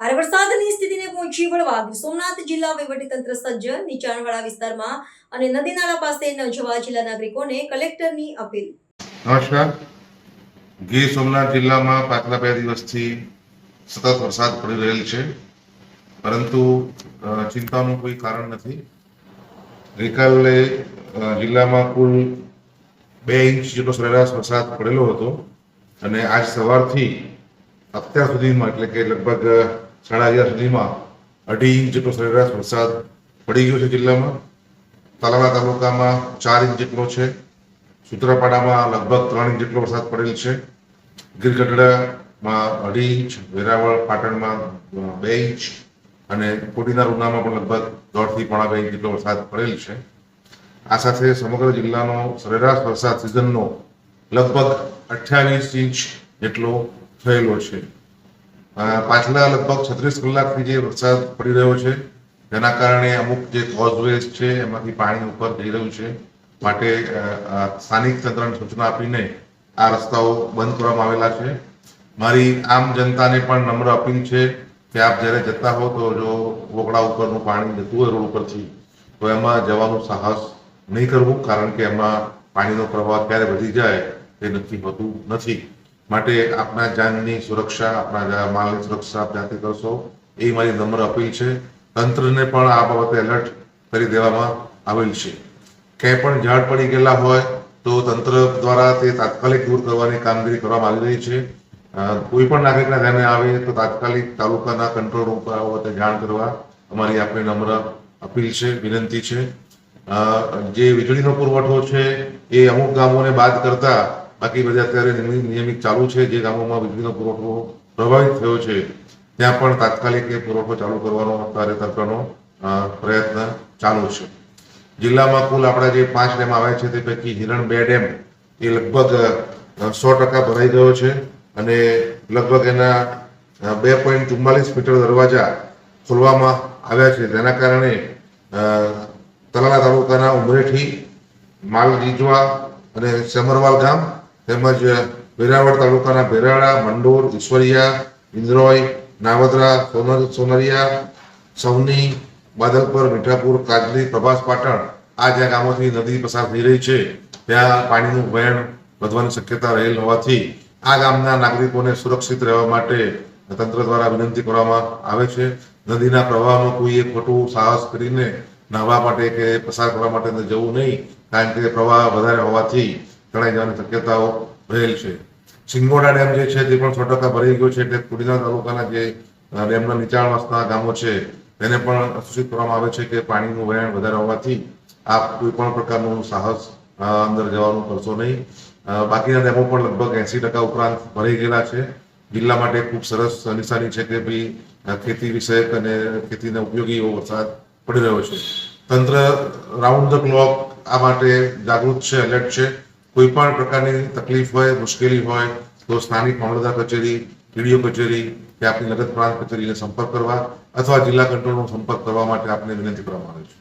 ભારે વરસાદની સ્થિતિને પહોંચી વળવા સોમનાથ જિલ્લા વહીવટીતંત્ર સજ્જ, નીચાણવાળા વિસ્તારમાં અને નદી નાળા પાસે ન જવા જિલ્લા નાગરિકોને કલેક્ટરની અપીલ. નમસ્કાર. ગીર સોમનાથ જિલ્લામાં પાછલા 2 દિવસથી સતત વરસાદ પડી રહેલ છે, પરંતુ ચિંતાનું કોઈ કારણ નથી. ગઈકાલે જિલ્લામાં કુલ 2 ઇંચ જેટલો સરેરાશ વરસાદ પડેલો હતો અને આજ સવારથી અત્યાર સુધીમાં એટલે કે લગભગ 11:30 સુધીમાં 2.5 ઇંચ જેટલો સરેરાશ વરસાદ પડી ગયો છે. જિલ્લામાં તલાલા તાલુકામાં 4 ઇંચ જેટલો છે, સૂત્રાપાડામાં લગભગ 3 ઇંચ જેટલો વરસાદ પડેલ છે, ગીરગઢડામાં 2.5 ઇંચ, વેરાવળ પાટણમાં 2 ઇંચ અને કોડીનાર ઉનામાં પણ લગભગ 1.5 થી 2.5 ઇંચ જેટલો વરસાદ પડેલ છે. આ સાથે સમગ્ર જિલ્લાનો સરેરાશ વરસાદ સિઝનનો લગભગ 28 ઇંચ જેટલો થયેલો છે. પાછલા લગભગ 36 કલાકથી જે વરસાદ પડી રહ્યો છે તેના કારણે અમુક જે કોઝવેઝ છે એમાંથી પાણી ઉપર જઈ રહ્યું છે, માટે સ્થાનિક તંત્રને સૂચના આપીને આ રસ્તાઓ બંધ કરવામાં આવેલા છે. મારી આમ જનતાને પણ નમ્ર અપીલ છે કે આપ જ્યારે જતા હો તો જો વોકડા ઉપરનું પાણી જતું હોય રોડ ઉપરથી તો એમાં જવાનું સાહસ નહીં કરવું, કારણ કે એમાં પાણીનો પ્રવાહ ક્યારે વધી જાય તે નક્કી હોતું નથી. માટે આપના જાનની સુરક્ષા, આપણા માલની સુરક્ષા આપ જાતે કરશો એ મારી નમ્ર અપીલ છે. તંત્રને પણ આ બાબતે એલર્ટ કરી દેવામાં આવેલ છે. ક્યાંય પણ ઝાડ પડી ગયેલા હોય તો તંત્ર દ્વારા તે તાત્કાલિક દૂર કરવાની કામગીરી કરવામાં આવી રહી છે. કોઈ પણ નાગરિકના ધ્યાને આવે તો તાત્કાલિક તાલુકાના કંટ્રોલ રૂમ પર આ બાબતે જાણ કરવા અમારી આપણે નમ્ર અપીલ છે, વિનંતી છે. જે વીજળીનો પુરવઠો છે એ અમુક ગામોને બાદ કરતા બાકી બધા અત્યારે નિયમિત ચાલુ છે. જે ગામોમાં વીજળીનો પુરવઠો પ્રભાવિત થયો છે ત્યાં પણ તાત્કાલિક એ પુરવઠો ચાલુ કરવાનો અત્યારે તંત્રનો પ્રયત્ન ચાલુ છે. જિલ્લામાં કુલ આપણા જે 5 ડેમ આવ્યા છે તે પૈકી હિરણ 2 ડેમ એ લગભગ 100% ભરાઈ ગયો છે અને લગભગ એના 2.44 મીટર દરવાજા ખોલવામાં આવ્યા છે. તેના કારણે તલાલા તાલુકાના ઉમરેઠી, માલરીજવા અને સમરવાલ ગામ તેમજ વેરાવળ તાલુકાના બેરાળા, મંડોર, ઈશ્વરિયા, ઇન્દ્રોય, નાવદરા, સોનરિયા, સૌની, બાદલપર, મીઠાપુર, કાજલી, પ્રભાસ પાટણ આ જ્યાં ગામોથી નદી પસાર થઈ રહી છે ત્યાં પાણીનું વહેણ વધવાની શક્યતા રહેલ હોવાથી આ ગામના નાગરિકોને સુરક્ષિત રહેવા માટે તંત્ર દ્વારા વિનંતી કરવામાં આવે છે. નદીના પ્રવાહમાં કોઈએ ખોટું સાહસ કરીને નાહવા માટે કે પસાર કરવા માટે જવું નહીં, કારણ કે પ્રવાહ વધારે હોવાથી તણાઈ જવાની શક્યતાઓ રહેલ છે. સિંગોડા ડેમ જે છે તે પણ 100% ભરાઈ ગયો છે, એટલે કોડીનાર તાલુકાના જે ડેમના નીચાણવાસના ગામો છે તેને પણ સૂચિત કરવામાં આવે છે કે પાણીનું વહેણ વધારે હોવાથી આપ કોઈ પણ પ્રકારનું સાહસ અંદર જવાનું કરશો નહીં. બાકીના ડેમો પણ લગભગ 80% ઉપરાંત ભરાઈ ગયેલા છે. જિલ્લા માટે ખૂબ સરસ નિશાની છે કે ભાઈ ખેતી વિષયક અને ખેતીને ઉપયોગી એવો વરસાદ પડી રહ્યો છે. તંત્ર રાઉન્ડ ધ ક્લોક આ માટે જાગૃત છે, એલર્ટ છે. કોઈ પણ પ્રકારની તકલીફ હોય, મુશ્કેલી હોય તો સ્થાનિક મામલતદાર કચેરી, ટીડીઓ કચેરી કે આપની નગર પ્રાંત કચેરીને સંપર્ક કરવા અથવા જિલ્લા કંટ્રોલનો સંપર્ક કરવા માટે આપને વિનંતી કરવામાં આવે છે.